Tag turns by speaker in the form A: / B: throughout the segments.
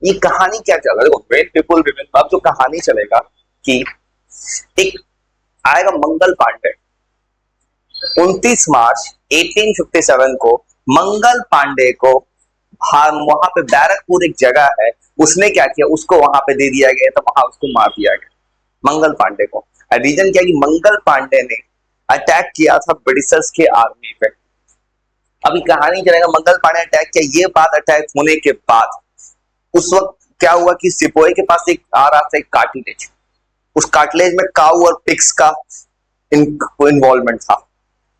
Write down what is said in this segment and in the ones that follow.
A: ये कहानी क्या चल रहा है, देखो वेन पीपल रिमेम्बर, अब जो कहानी चलेगा कि एक आएगा मंगल पांडे। 29 मार्च 1857 को मंगल पांडे को वहां पे बैरकपुर एक जगह है, उसने क्या किया, उसको वहां पे दे दिया गया, तो वहां उसको मार दिया गया मंगल पांडे को। रीजन क्या कि मंगल पांडे ने अटैक किया था ब्रिटिशर्स के आर्मी पे। अभी कहानी चलेगा मंगल पांडे अटैक किया, ये बात अटैक होने के बाद उस वक्त क्या हुआ कि सिपोही के पास एक आ रहा था एक कार्टिलेज, उस कार्टिलेज में काऊ और पिग्स का इन्वॉल्वमेंट था।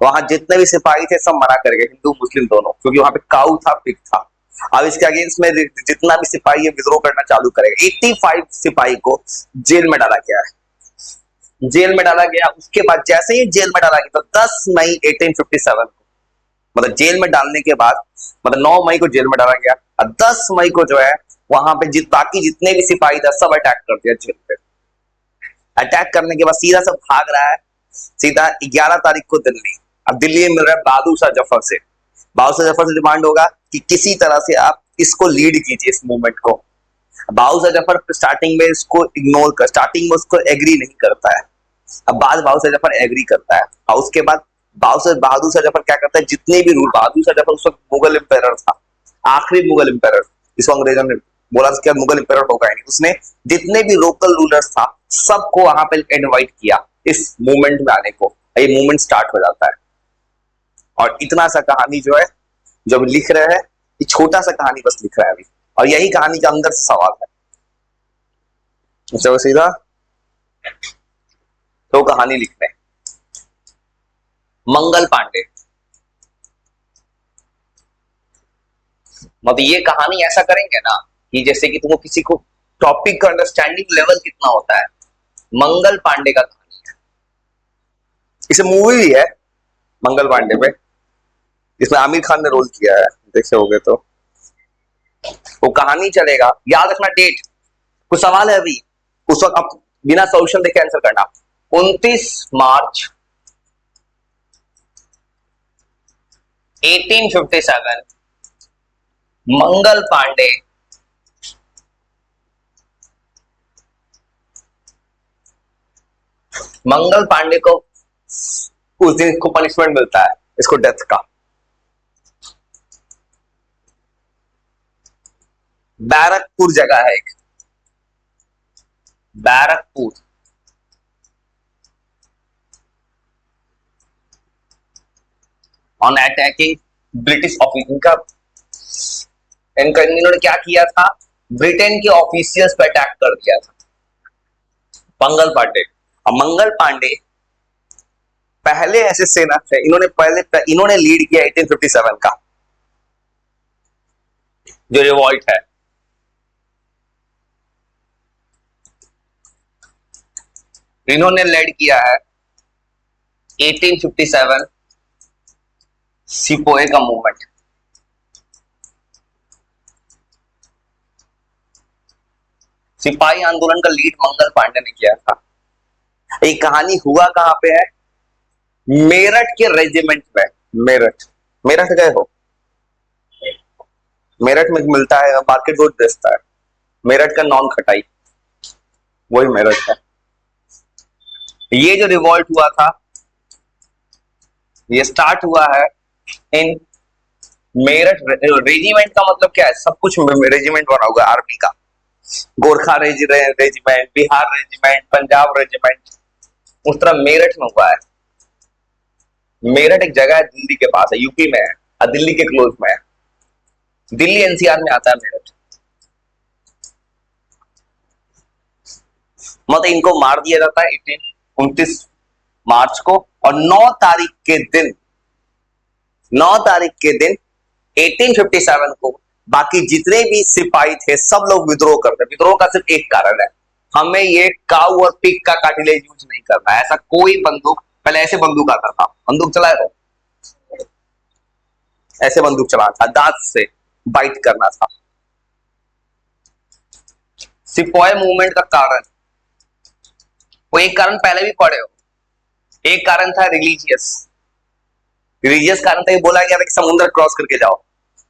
A: वहां जितने भी सिपाही थे सब मरा कर गए, हिंदू मुस्लिम दोनों, क्योंकि वहां पे काऊ था, पिग था। अब इसके अगेंस्ट में जितना भी सिपाही है विद्रोह करना चालू करेगा। 85 सिपाही को जेल में डाला गया है, जेल में डाला गया। उसके बाद जैसे ही जेल में डाला गया तो 10 मई 1857 को, मतलब जेल में डालने के बाद, मतलब 9 मई को जेल में डाला गया और 10 मई को जो है वहां पे बाकी जितने भी सिपाही था सब अटैक कर दिया जेल पे। अटैक करने के बाद सीधा सब भाग रहा है, सीधा 11 तारीख को दिल्ली। अब दिल्ली में मिल रहा है बहादुर शाह जफर से। बहादुर शाह जफर से डिमांड होगा कि किसी तरह से आप इसको लीड कीजिए, इस मूवमेंट को। बहादुर शाह जफर स्टार्टिंग में इसको इग्नोर कर, स्टार्टिंग में उसको एग्री नहीं करता है। अब बाद बहादुर शाह जफर एग्री करता है और उसके बाद बहादुर शाह जफर क्या करता है, जितने भी रूल, बहादुर शाह जफर उस वक्त मुगल एम्पायर था, आखिरी मुगल एम्पायर, इसको अंग्रेजों ने बोला कि मुगल एम्पायर होगा ही नहीं। उसने जितने भी लोकल रूलर्स था सबको वहां पे इनवाइट किया इस मूवमेंट में आने को। ये मूवमेंट स्टार्ट हो जाता है और इतना सा कहानी जो है जो अभी लिख रहे हैं, ये छोटा सा कहानी बस लिख रहा है अभी, और यही कहानी का अंदर से सवाल है। चलो सीधा तो कहानी लिख रहे हैं मंगल पांडे। मतलब ये कहानी ऐसा करेंगे ना कि जैसे कि तुमको किसी को टॉपिक का अंडरस्टैंडिंग लेवल कितना होता है, मंगल पांडे का कहानी है। इसे मूवी भी है मंगल पांडे पे, इसमें आमिर खान ने रोल किया है, देखे होगे तो। वो कहानी चलेगा, याद रखना डेट, कुछ सवाल है अभी उस वक्त, आप बिना सॉल्यूशन देखे आंसर करना। 29 मार्च 1857 मंगल पांडे मंगल पांडे को उस दिन को पनिशमेंट मिलता है, इसको डेथ का। बैरकपुर जगह है एक, Barrackpore, on attacking British office. इनका इन्होंने क्या किया था, ब्रिटेन के ऑफिसियल्स पे अटैक कर दिया था मंगल पांडे। और मंगल पांडे पहले ऐसे सेना थे, इन्होंने लीड किया 1857 का जो रिवॉल्ट है। इन्होंने लीड किया है 1857 सिपोए का मूवमेंट। सिपाही आंदोलन का लीड मंगल पांडे ने किया था। ये कहानी हुआ कहां पे है, मेरठ के रेजिमेंट में। मेरठ, मेरठ गए हो? मेरठ में मिलता है, मार्केट रोड बेचता है मेरठ का नॉन खटाई, वही मेरठ है। ये जो रिवॉल्ट हुआ था ये स्टार्ट हुआ है इन मेरठ। रेजिमेंट का मतलब क्या है, सब कुछ रेजिमेंट बना हुआ है आर्मी का। Gorkha regiment, Bihar regiment, Punjab regiment, उस तरह मेरठ में हुआ है। मेरठ एक जगह है दिल्ली के पास है, यूपी में है और दिल्ली के क्लोज में है, दिल्ली एनसीआर में आता है मेरठ। मतलब इनको मार दिया जाता है 29 मार्च को, और 9 तारीख के दिन 1857 को बाकी जितने भी सिपाही थे सब लोग विद्रोह करते। विद्रोह का सिर्फ एक कारण है, हमें ये काऊ और पिग का कार्टिलेज यूज नहीं करना है। ऐसा कोई बंदूक, पहले ऐसे बंदूक आता था, बंदूक चलाए हो, ऐसे बंदूक चलाना था, दांत से बाइट करना था। सिपाही मूवमेंट का कारण, वो एक कारण पहले भी पढ़े हो, एक कारण था रिलीजियस। रिलीजियस कारण था, ये बोला गया था कि समुद्र क्रॉस करके जाओ,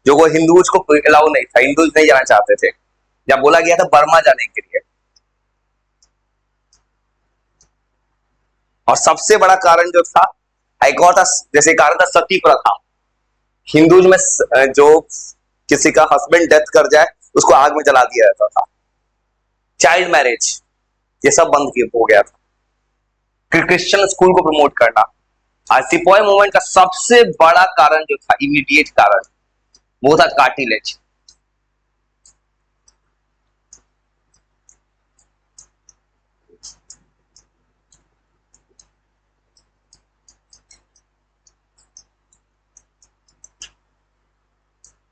A: जो वो हिंदूज को अलाउ नहीं था, हिंदूज नहीं जाना चाहते थे। जब बोला गया था बर्मा जाने के लिए। और सबसे बड़ा कारण जो था, एक और था, जैसे कारण था सती प्रथा। हिंदूज में जो किसी का हस्बैंड डेथ कर जाए उसको आग में जला दिया जाता था। चाइल्ड मैरिज, ये सब बंद हो गया था। क्रिश्चियन स्कूल को प्रमोट करना। आज सिपाही मूवमेंट का सबसे बड़ा कारण जो था, इमीडिएट कारण, वो था कार्टिलेज।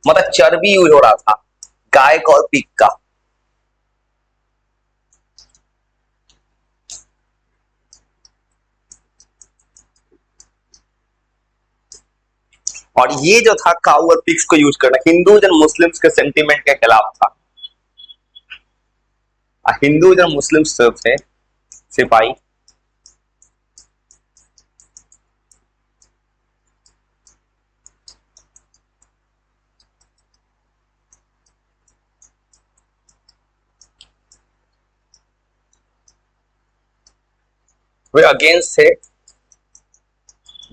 A: मतलब चर्बी यूज हो रहा था गाय का और पिग का। और ये जो था काऊ और पिग्स को यूज करना हिंदूज एंड मुस्लिम्स के सेंटीमेंट के खिलाफ था। हिंदूज एंड मुस्लिम्स थे सिपाही, वे अगेंस्ट थे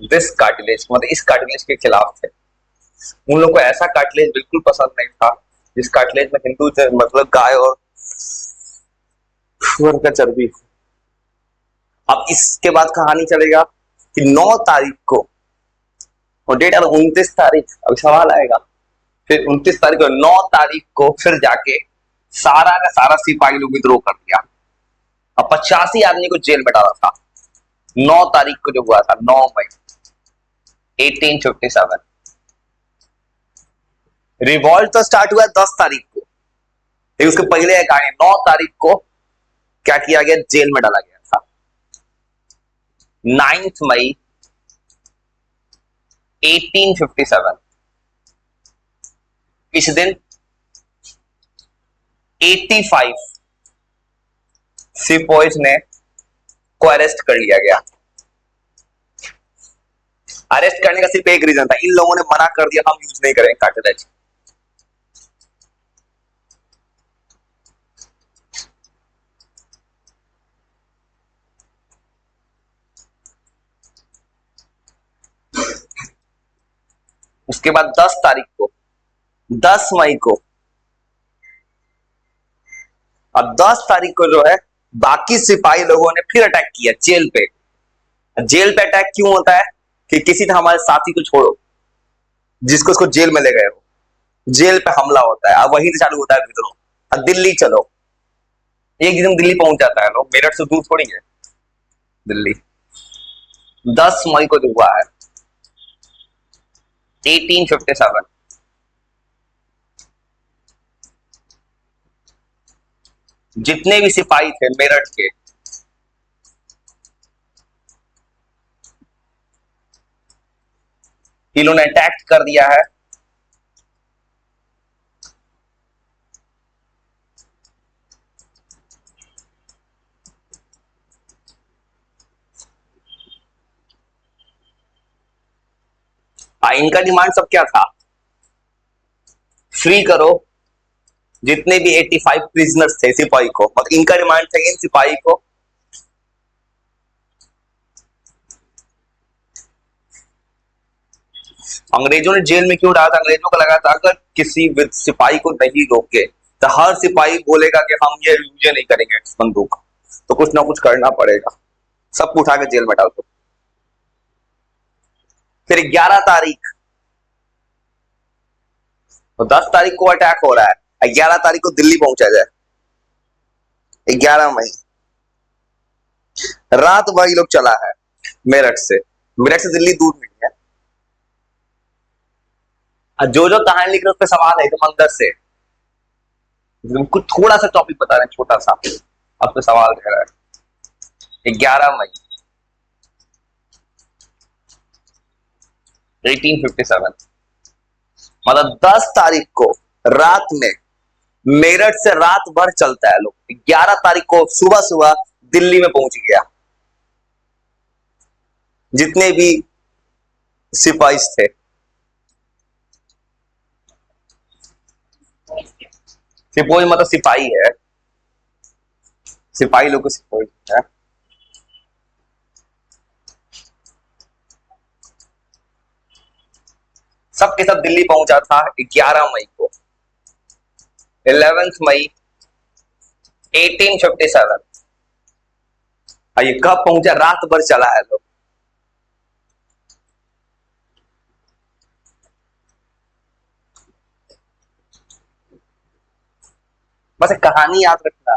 A: दिस कार्टिलेज, मतलब इस कार्टिलेज के खिलाफ थे। उन लोगों को ऐसा कार्टिलेज बिल्कुल पसंद नहीं था जिस कार्टिलेज में हिंदू मतलब गाय और सुअर का चर्बी। अब इसके बाद कहानी चलेगा कि 9 तारीख को, और डेट है 29 तारीख, अभी सवाल आएगा, फिर 29 तारीख को, 9 तारीख को फिर जाके सारा का सारा सिपाही लोग विद्रोह कर दिया। अब 85 आदमी को जेल में डाला था। 9 तारीख को जो हुआ था, 9 मई 1857। रिवॉल्ट तो स्टार्ट हुआ 10 तारीख को, लेकिन उसके पहले एक आगे 9 तारीख को क्या किया गया, जेल में डाला गया था। 9 मई 1857, इस दिन 85 सिपाहीज ने को अरेस्ट कर लिया गया। अरेस्ट करने का सिर्फ एक रीजन था, इन लोगों ने मना कर दिया हम यूज नहीं करेंगे कार्टिलेज। उसके बाद 10 तारीख को, 10 मई को, अब 10 तारीख को जो है बाकी सिपाही लोगों ने फिर अटैक किया जेल पे। जेल पे अटैक क्यों होता है कि किसी ने हमारे साथी को छोड़ो जिसको उसको जेल में ले गए हो, जेल पे हमला होता है। अब वहीं से चालू होता है विद्रोह। अब दिल्ली चलो, एक दिन दिल्ली पहुंच जाता है, लोग मेरठ से दूर थोड़ी है दिल्ली। 10 मई को जो हुआ है 1857, जितने भी सिपाही थे मेरठ के, इन्होंने अटैक कर दिया है। इनका डिमांड सब क्या था, फ्री करो जितने भी 85 प्रिजनर्स थे सिपाही को। मतलब इनका डिमांड था इन सिपाही को अंग्रेजों ने जेल में क्यों डाला था, अंग्रेजों को लगा था अगर किसी सिपाही को नहीं रोके तो हर सिपाही बोलेगा कि हम ये यूज नहीं करेंगे इस बंदूक, तो कुछ ना कुछ करना पड़ेगा, सबको उठा के जेल में डाल दो। फिर 11 तारीख, तो 10 तारीख को अटैक हो रहा है, 11 तारीख को दिल्ली पहुंचा जाए। 11 मई रात भर ये लोग चला है मेरठ से। मेरठ से दिल्ली दूर नहीं है। जो जो कहानी लिख रहे उस पर सवाल है तो अंदर से कुछ थोड़ा सा टॉपिक बता रहे हैं छोटा सा, अब तो सवाल रह रहा है। 11 मई 1857, मतलब 10 तारीख को रात में मेरठ से रात भर चलता है लोग। 11 तारीख को सुबह सुबह दिल्ली में पहुंच गया जितने भी सिपाही थे। सिपोही मतलब सिपाही है, सिपाही लोग को सिपोही है। सब के सब दिल्ली पहुंचा था 11 मई को, 11 मई 1857। ये कब पहुंचा? रात भर चला है लोग। बस एक कहानी याद रखना।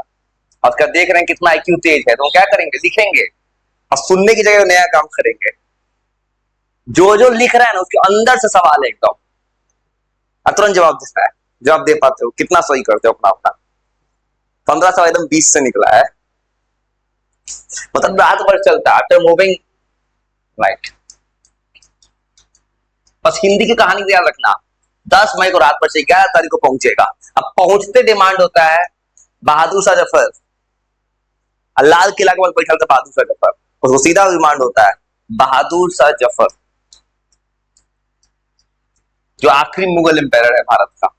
A: उसका देख रहे हैं कितना आईक्यू तेज है, तो क्या करेंगे, लिखेंगे और सुनने की जगह नया काम करेंगे। जो जो लिख रहा है ना उसके अंदर से सवाल है एकदम, तुरंत जवाब देता है। जवाब दे पाते हो? कितना सही करते हो अपना अपना? 15 एकदम 20 से निकला है। मतलब रात भर चलता है आफ्टर मूविंग राइट। बस हिंदी की कहानी ध्यान रखना। 10 मई को रात भर से 11 तारीख को पहुंचेगा। अब पहुंचते डिमांड होता है बहादुर शाह जफर, लाल किला के पास बैठा था बहादुर शाह जफर, उसको सीधा डिमांड होता है बहादुर शाह जफर, जो आखिरी मुगल एम्पायर है भारत का।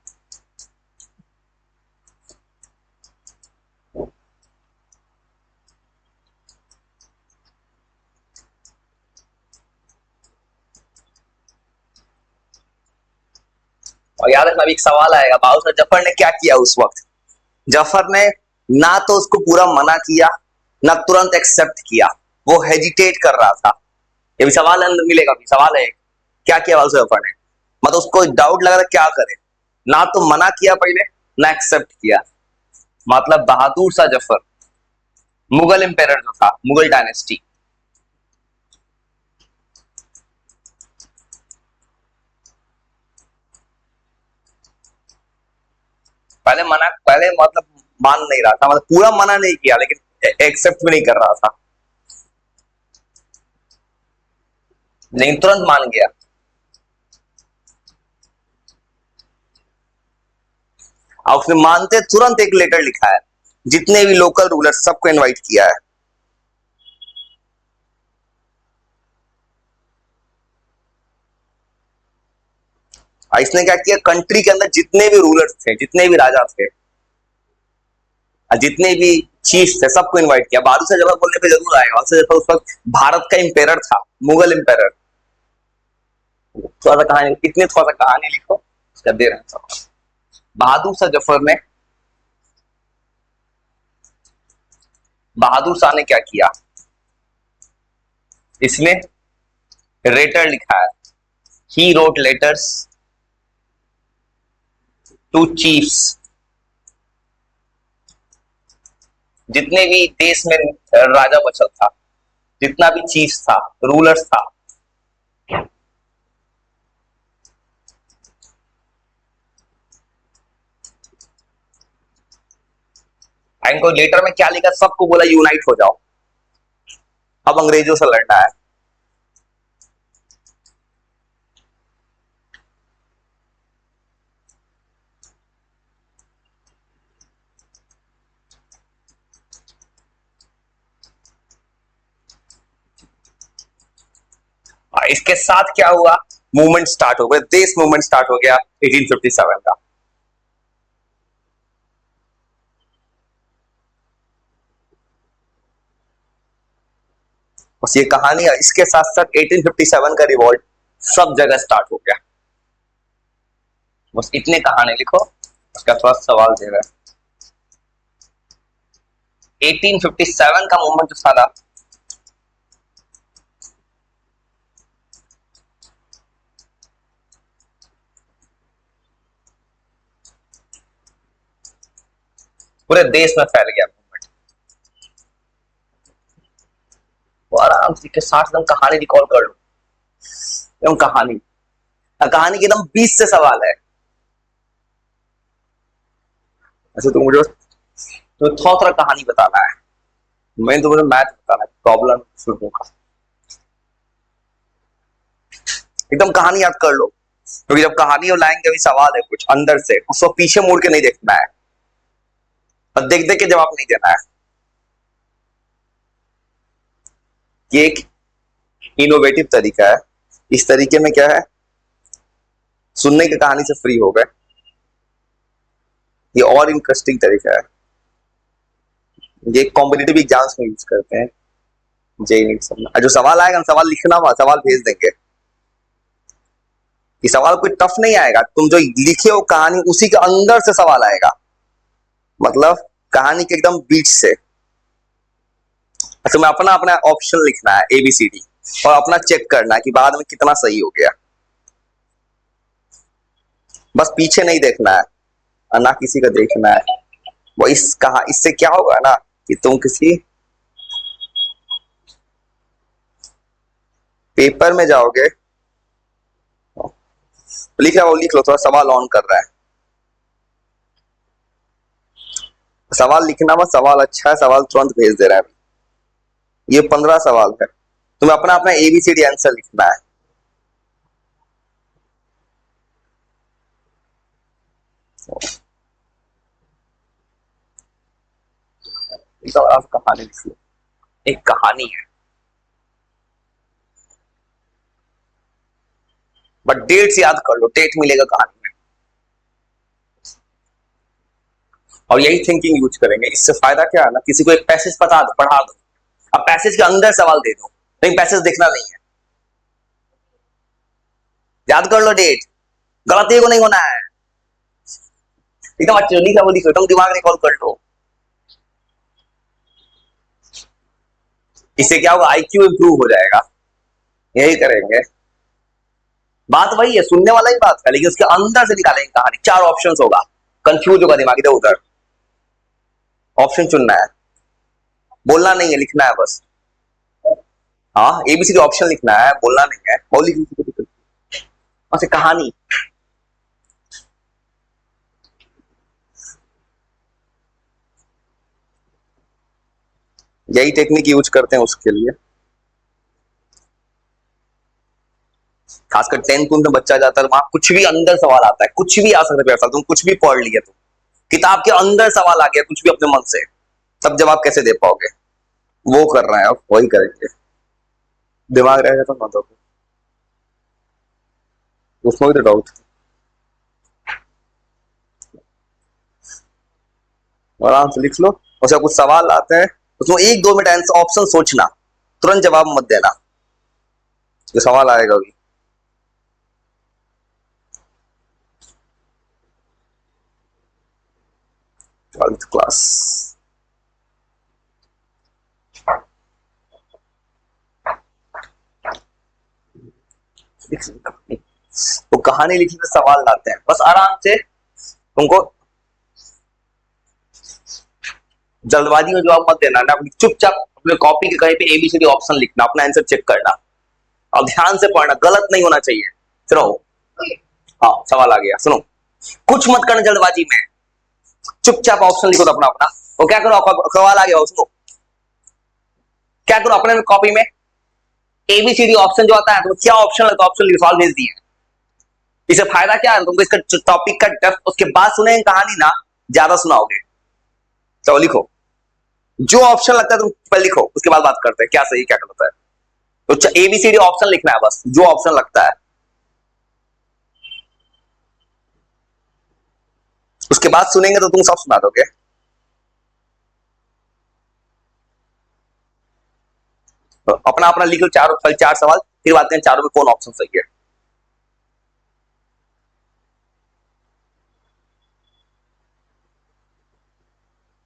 A: और याद रखना, अभी एक सवाल आएगा, बहादुर शाह जफर ने क्या किया उस वक्त? जफर ने ना तो उसको पूरा मना किया, ना तुरंत एक्सेप्ट किया, वो हेजिटेट कर रहा था। ये भी सवाल अंदर मिलेगा, भी सवाल है क्या किया बहादुर शाह जफर ने? मतलब उसको डाउट लगा था क्या करे, ना तो मना किया पहले, ना एक्सेप्ट किया। मतलब बहादुर शाह जफर मुगल एम्पायर जो था, मुगल डायनेस्टी, पहले मतलब मान नहीं रहा था, मतलब पूरा मना नहीं किया लेकिन एक्सेप्ट भी नहीं कर रहा था, लेकिन तुरंत मान गया। और उसने मानते तुरंत एक लेटर लिखा है, जितने भी लोकल रूलर सबको इनवाइट किया है। इसने क्या किया, कंट्री के अंदर जितने भी रूलर्स थे, जितने भी राजा थे, जितने भी चीफ थे, सबको इनवाइट किया। बहादुर शाह जफर बोलने पे जरूर आएगा। बहादुर शाह जफर उस वक्त भारत का इंपेरर था, मुगल इंपेरर। थोड़ा सा कहानी, इतने थोड़ा सा कहानी लिखो, उसका दे रहे हैं। बहादुर शाह जफर ने, बहादुर शाह ने क्या किया, इसने लेटर लिखा है। He wrote letters to chiefs, जितने भी देश में राजा बचल था, जितना भी चीफ था, रूलर्स था, इनको लेटर में क्या लिखा, सबको बोला यूनाइट हो जाओ, अब अंग्रेजों से लड़ना है। इसके साथ क्या हुआ, मूवमेंट स्टार्ट हो गया, देश मूवमेंट स्टार्ट हो गया 1857 का। बस ये कहानी है, इसके साथ साथ 1857 का रिवॉल्ट सब जगह स्टार्ट हो गया। बस इतने कहानी लिखो, उसका थोड़ा सवाल दे रहा है। 1857 का मूवमेंट जो था, पूरे देश में फैल गया मूवमेंट। वो आराम से के साथ एकदम कहानी रिकॉल कर लो, एकदम कहानी, कहानी के एकदम 20 से सवाल है। ऐसे तो मुझे तो थोड़ा थोड़ा कहानी बताना है, मैं तो मुझे मैथ बताना है, प्रॉब्लम शुरू का। एकदम कहानी याद कर लो, क्योंकि जब कहानी लाएंगे अभी सवाल है कुछ अंदर से, उसको पीछे मुड़ के नहीं देखना है और देख देख के जवाब नहीं देना है। ये एक इनोवेटिव तरीका है। इस तरीके में क्या है, सुनने की कहानी से फ्री हो गए, ये और इंटरेस्टिंग तरीका है, ये कॉम्पिटिटिव एग्जाम्स में यूज करते हैं। जेई जो सवाल आएगा सवाल लिखना हुआ सवाल भेज देंगे। ये सवाल कोई टफ नहीं आएगा, तुम जो लिखे हो कहानी उसी के अंदर से सवाल आएगा, मतलब कहानी के एकदम बीच से। अच्छा, मैं अपना अपना ऑप्शन लिखना है ABCD और अपना चेक करना है कि बाद में कितना सही हो गया। बस पीछे नहीं देखना है और ना किसी का देखना है। वो इससे क्या होगा ना कि तुम किसी पेपर में जाओगे, लिख रहा हो लिख लो, थोड़ा सवाल ऑन कर रहा है। सवाल लिखना मत, सवाल अच्छा है, सवाल तुरंत भेज दे रहा है। ये 15 सवाल है, तुम्हें अपना अपना ABCD आंसर लिखना है। आप कहानी लिख लो, एक कहानी है, बट डेट्स याद कर लो, डेट मिलेगा कहानी में। और यही थिंकिंग यूज करेंगे। इससे फायदा क्या है ना, किसी को एक पैसेज बता दो, पढ़ा दो, अब पैसेज के अंदर सवाल दे दो, लेकिन पैसेज देखना नहीं है। याद कर लो डेट, गलती को नहीं होना है। एकदम अच्छी लिखा वो लिखो, एकदम दिमाग रिकॉल कर लो। इससे क्या होगा, IQ इंप्रूव हो जाएगा। यही करेंगे, बात वही है, सुनने वाला ही बात है, लेकिन उसके अंदर से निकालेंगे कहानी। 4 ऑप्शंस होगा, कंफ्यूज होगा दिमाग इधर उधर। ऑप्शन चुनना है, बोलना नहीं है, लिखना है बस। हाँ, ABCD ऑप्शन लिखना है, बोलना नहीं है। और लिख कहानी। यही टेक्निक यूज करते हैं उसके लिए। खासकर 10th में बच्चा जाता है, वहां कुछ भी अंदर सवाल आता है, कुछ भी आ सकता है। तुम कुछ भी पढ़ लिए, तुम किताब के अंदर सवाल आ गया कुछ भी अपने मन से, तब जवाब कैसे दे पाओगे? वो कर रहे हैं, अब वही करेंगे। दिमाग रहेगा तो मत होगा, उसमें भी तो डाउट। आराम से लिख लो, उसका कुछ सवाल आते हैं, उसमें 1-2 मिनट आंसर ऑप्शन सोचना, तुरंत जवाब मत देना, जो सवाल आएगा अभी। 12th class. वो कहानी लिखने में सवाल लाते हैं, बस आराम से तुमको जल्दबाजी में जवाब मत देना ना, चुपचाप अपने कॉपी के कहीं पे ABCD ऑप्शन लिखना, अपना आंसर चेक करना और ध्यान से पढ़ना, गलत नहीं होना चाहिए। सुनो, हाँ सवाल आ गया, सुनो, कुछ मत करना जल्दबाजी में, चुपचाप ऑप्शन लिखो तो अपना अपना। वो क्या करो, सवाल आ गया, सुनो क्या करो, अपने कॉपी में ABCD ऑप्शन जो आता है, तो क्या ऑप्शन लगता है, ऑप्शन लिखो, सवाल भेज दिए। इससे फायदा क्या है, तुमको इसका टॉपिक का डेप्थ उसके बाद सुनेंगे कहानी ना, ज्यादा सुनाओगे। तो लिखो, जो ऑप्शन लगता है तुम पहले लिखो, उसके बाद बात करते हैं क्या सही क्या गलत है। तो ABCD ऑप्शन लिखना है बस, जो ऑप्शन लगता है, उसके बाद सुनेंगे तो तुम सब सुना दोगे। तो अपना अपना लिख लो, 4 सवाल, फिर बात करें चारों में कौन ऑप्शन सही है।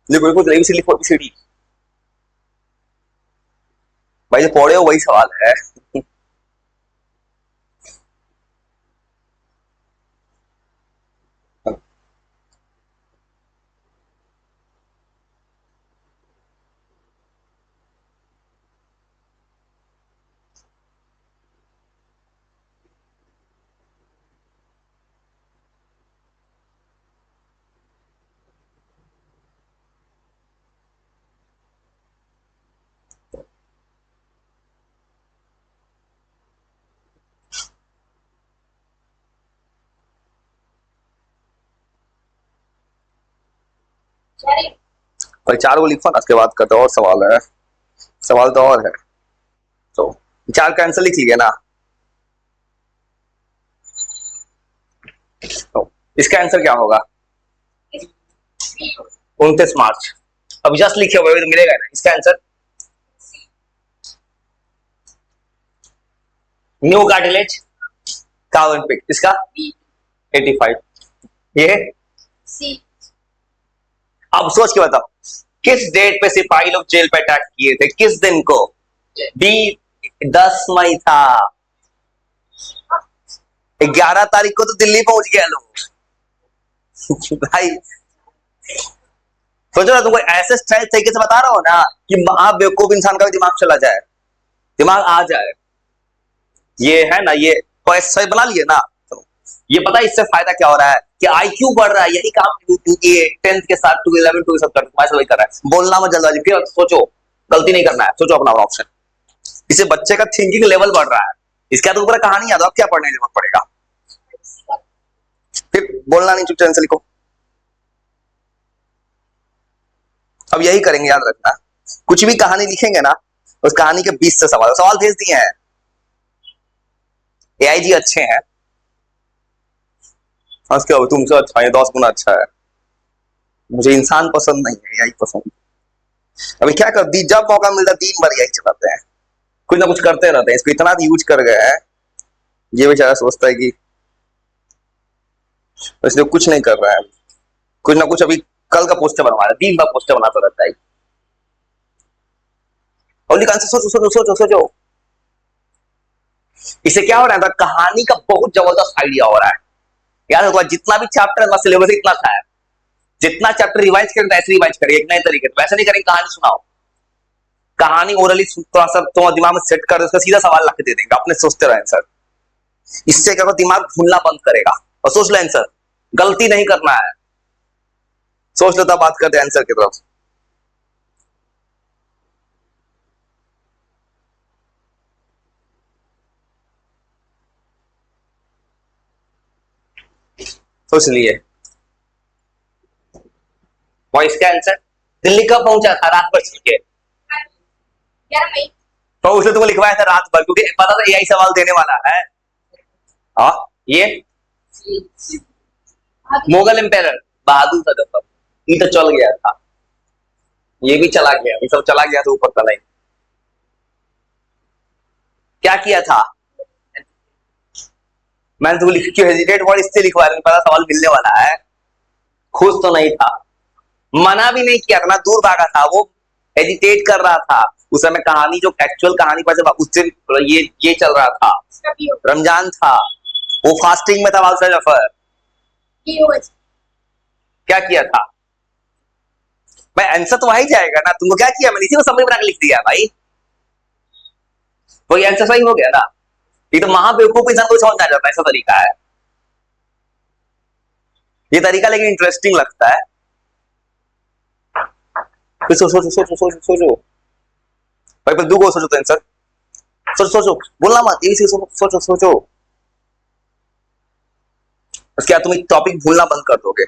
A: लिखो लिखो, ABCD लिखो, ABCD। भाई जो पढ़े हो वही सवाल है। भाई 4 को लिखो ना, उसके बाद करते और सवाल है, सवाल तो और है। तो 4 का आंसर लिख लिया ना, तो इसका आंसर क्या होगा? 29 मार्च। अब जस्ट लिखे हुए तो मिलेगा ना इसका answer. New cartilage carbon pick, इसका 85। ये अब सोच के बताओ किस डेट पे सिपाही लोग जेल पे अटैक किए थे, किस दिन को? डी 10 मई था। 11 तारीख को तो दिल्ली पहुंच गया लोग। भाई सोचो ना, तुमको ऐसे स्ट्राइक तरीके से बता रहा हो ना कि आप बेवकूफ इंसान का भी दिमाग चला जाए, दिमाग आ जाए। ये है ना, ये सही बना लिए ना। तो ये पता है इससे फायदा क्या हो रहा है कि आईक्यू बढ़ रहा है। यही काम ये 10th के साथ 11 टू सब वही कर रहा है। बोलना मत जल्दबाजी, फिर सोचो, गलती नहीं करना है, सोचो अपना ऑप्शन। इससे बच्चे का थिंकिंग लेवल बढ़ रहा है। इसके बाद ऊपर कहानी याद हो, अब क्या पढ़ने की जरूरत पड़ेगा। फिर बोलना नहीं, चुप से लिखो। अब यही करेंगे, याद रखना। कुछ भी कहानी लिखेंगे ना, उस कहानी के 20 से सवाल भेज दिए हैं। एआई जी अच्छे हैं, क्या तुमसे अच्छा है, 10 गुना अच्छा है। मुझे इंसान पसंद नहीं है, एआई पसंद। अभी क्या कर दी, जब मौका मिलता है दिन भर यही चलाते हैं, कुछ ना कुछ करते रहते हैं। इसको इतना यूज कर गए हैं, ये बेचारा सोचता है कि इसलिए कुछ नहीं कर रहा है। कुछ ना कुछ अभी कल का पोस्टर बनवा रहा है, दिन भर पोस्टर बनाता रहता है। और सोचो सोचो सोचो सोचो, इससे क्या हो रहा है, कहानी का बहुत जबरदस्त आइडिया हो रहा है। याद होगा जितना भी चैप्टर है सिलेबस इतना था है। जितना चैप्टर रिवाइज करें ऐसे रिवाइज करिए, एक नए तरीके से। वैसे नहीं करेंगे, कहानी सुनाओ, कहानी ओरली थोड़ा सा तुम्हारे दिमाग में सेट कर दो, उसका सीधा सवाल रख दे देंगे, अपने सोचते रहे आंसर। इससे क्या होगा, दिमाग भूलना बंद करेगा और सोच लो आंसर। गलती नहीं करना है, सोच लो तब बात करते हैं आंसर की तरफ। सोच लिए वॉइस का आंसर। दिल्ली कब पहुंचा था? रात भर चल के। 11 मई। तो उसने तुमको लिखवाया था रात भर, क्योंकि पता था यही सवाल देने वाला है। हाँ, ये मुगल एम्पायर बहादुर था जब, ये तो चल गया था, ये भी चला गया, ये सब चला गया था ऊपर तलाई। क्या किया था? मैंने तुमको लिख क्यों हेजिटेट वर्ड इससे लिखवा रहा, पता सवाल मिलने वाला है। खुश तो नहीं था, मना भी नहीं किया था ना, दूर भागा था वो, हेजिटेट कर रहा था। उस समय कहानी जो एक्चुअल कहानी पर जब उससे ये चल रहा था, रमजान था, वो फास्टिंग में था। बादशाह जफर क्या किया था भाई? आंसर तो वही जाएगा ना। तुमको क्या किया, मैंने इसी को समरी बना के लिख दिया भाई, तो ये आंसर सही हो गया ना। ये तो महाबेवकूफ इंसान को समझ आ जाता है, ऐसा तरीका है ये तरीका, लेकिन इंटरेस्टिंग लगता है। सोचो सोचो सोचो सोचो सोचो भाई, पर दूगो सोचो तो आंसर। सोचो सोचो, बोलना मत, यही से सोचो सोचो। क्या तुम एक टॉपिक भूलना बंद कर दोगे?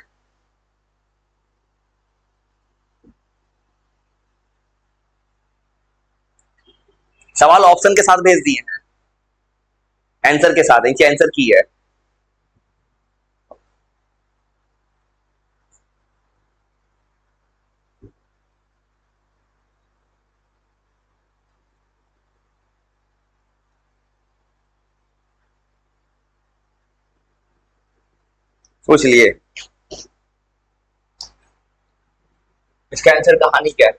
A: सवाल ऑप्शन के साथ भेज दिए हैं, आंसर के साथ, इनकी आंसर की है। सोच लिए इसका आंसर कहानी क्या है?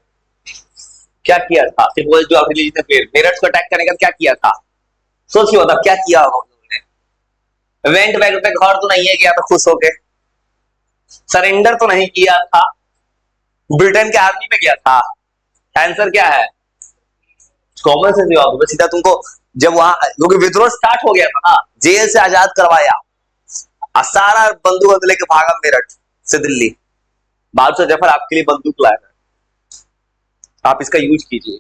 A: क्या किया था? सिर्फ वो जो रिलीज ने फिर मेरठ को अटैक करने का क्या किया था? सोचिए बताओ क्या किया होगा उन्होंने। वेंट बैक पे घर तो नहीं है गया तो खुश होके, सरेंडर तो नहीं किया था, ब्रिटेन के आर्मी में गया था। आंसर क्या है? कॉमन सेंस जवाब दो सीधा। तुमको जब वहां, क्योंकि विद्रोह स्टार्ट हो गया था ना, जेल से आजाद करवाया, सारा बंदूक लेके भागा मेरठ से दिल्ली। बादशाह जफर आपके लिए बंदूक लाया है, आप इसका यूज कीजिए।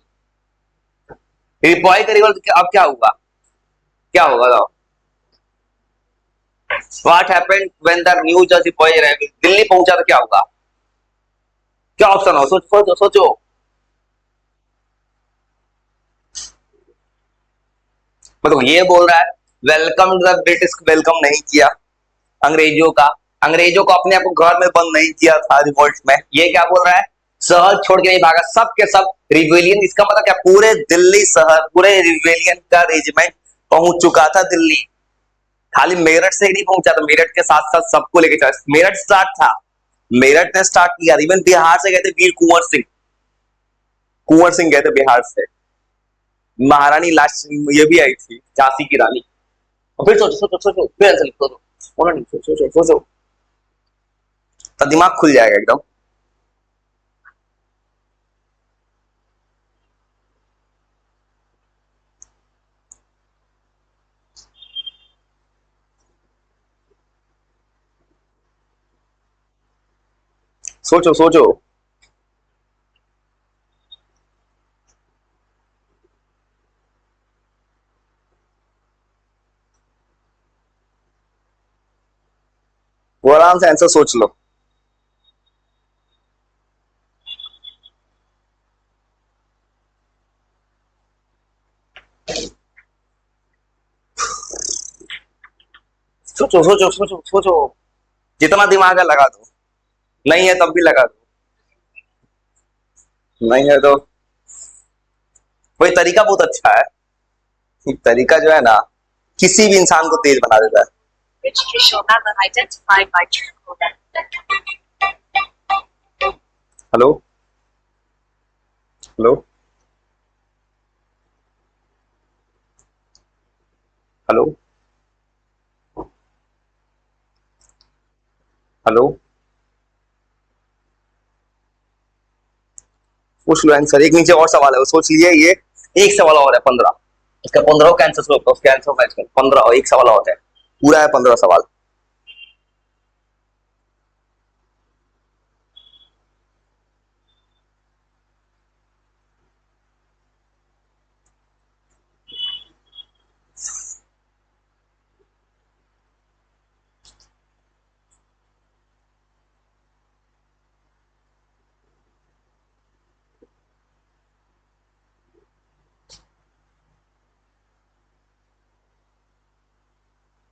A: रिप्लाई करेगा तो अब क्या होगा? क्या होगा? What happened when the new Jersey boy arrived? Delhi पहुंचा तो क्या होगा? क्या ऑप्शन हो? सोचो सोचो सोचो। मतलब ये बोल रहा है वेलकम द ब्रिटिश, वेलकम नहीं किया अंग्रेजों का, अंग्रेजों को अपने आप को घर में बंद नहीं किया था रिवोल्ट में। ये क्या बोल रहा है, शहर छोड़ के नहीं भागा, सब के सब रिवेलियन। इसका मतलब क्या, पूरे दिल्ली शहर, पूरे रिवेलियन का रेजिमेंट पहुंच चुका था दिल्ली। खाली मेरठ से ही नहीं पहुंचा था, मेरठ के साथ साथ सबको लेके चला। मेरठ स्टार्ट था, मेरठ ने स्टार्ट किया। इवन बिहार से गए थे वीर कुंवर सिंह, कुंवर सिंह गए थे बिहार से। महारानी लास्ट ये भी आई थी, झांसी की रानी। और फिर सोचो सोचो सोचो, फिर आंसर लिखो, बोलो नहीं, सोचो सोचो सोचो, तो दिमाग खुल जाएगा एकदम। सोचो सोचो। वो आराम से आंसर सोच लो। सोचो सोचो सोचो सोचो, जितना दिमाग है लगा दो। नहीं है तब भी लगा दो, नहीं है तो वही तरीका बहुत अच्छा है। तरीका जो है ना, किसी भी इंसान को तेज बना देता है। Which tissue member identified by Trichoden? Hello hello hello hello, पूछ लो आंसर। एक नीचे और सवाल है, वो सोच लीजिए। ये एक सवाल और है 15, इसका 15 का आंसर सोचो, उसके आंसर मैच कर। 15 और एक सवाल और है, पूरा है 15 सवाल।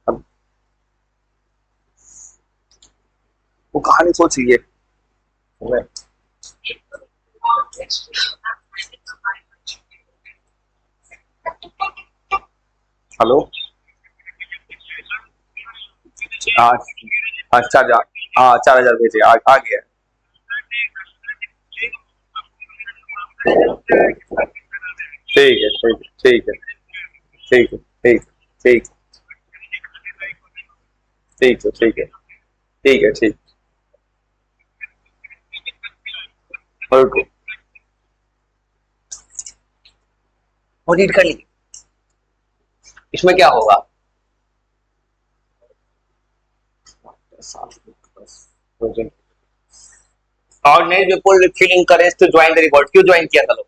A: अब वो कहानी सोच लीजिए। हेलो, हाँ हाँ, 4,000, हाँ 4,000 भेजे, आ गया। ठीक है ठीक है ठीक है ठीक है ठीक ठीक ठीक है ठीक है ठीक है ठीक। और वो रीड कर लीजिए, इसमें क्या होगा। Ordinary people feeling courage to join the revolt, क्यों ज्वाइन किया था लोग,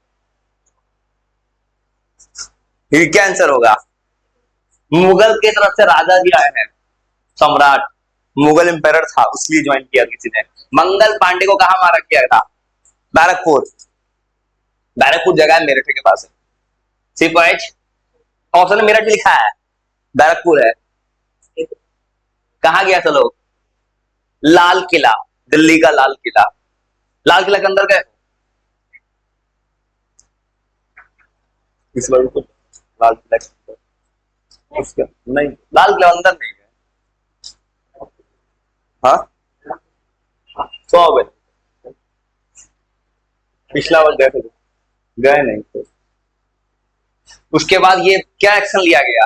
A: ये क्या आंसर होगा। मुगल की तरफ से राजा जी आए हैं, सम्राट, मुगल एम्पायर था, उसलिए ज्वाइन किया किसी ने। मंगल पांडे को कहा मारा किया था, बैरकपुर। बैरकपुर जगह है मेरठ के पास है, सिर्फ ऑप्शन में मेरठ लिखा है, बैरकपुर है। कहा गया था लोग, लाल किला, दिल्ली का लाल किला। लाल किला के अंदर गए इस बार तो, लाल किला उसके नहीं, लाल किला अंदर नहीं गए। हाँ 100 गए, पिछला बार गए थे, गए नहीं थे। उसके बाद ये क्या एक्शन लिया गया,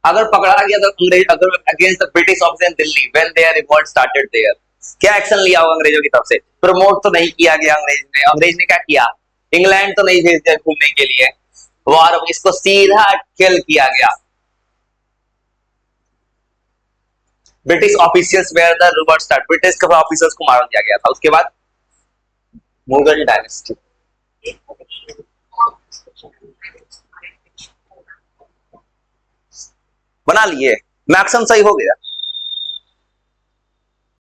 A: अगर पकड़ा गया तो अंग्रेज, अगर against the British officer in Delhi when there revolt started there, क्या एक्शन लिया होगा अंग्रेजों की तरफ से। प्रमोट तो नहीं किया गया अंग्रेज ने, अंग्रेज ने क्या किया, इंग्लैंड तो नहीं भेज दिया घूमने के लिए, वॉर, इसको सीधा किल किया गया। British officials where the revolt start, British के ऑफिसर्स को मार दिया गया था। उसके बाद मुगल डायनेस्टी, बना लिए, मैक्सिमम सही हो गया।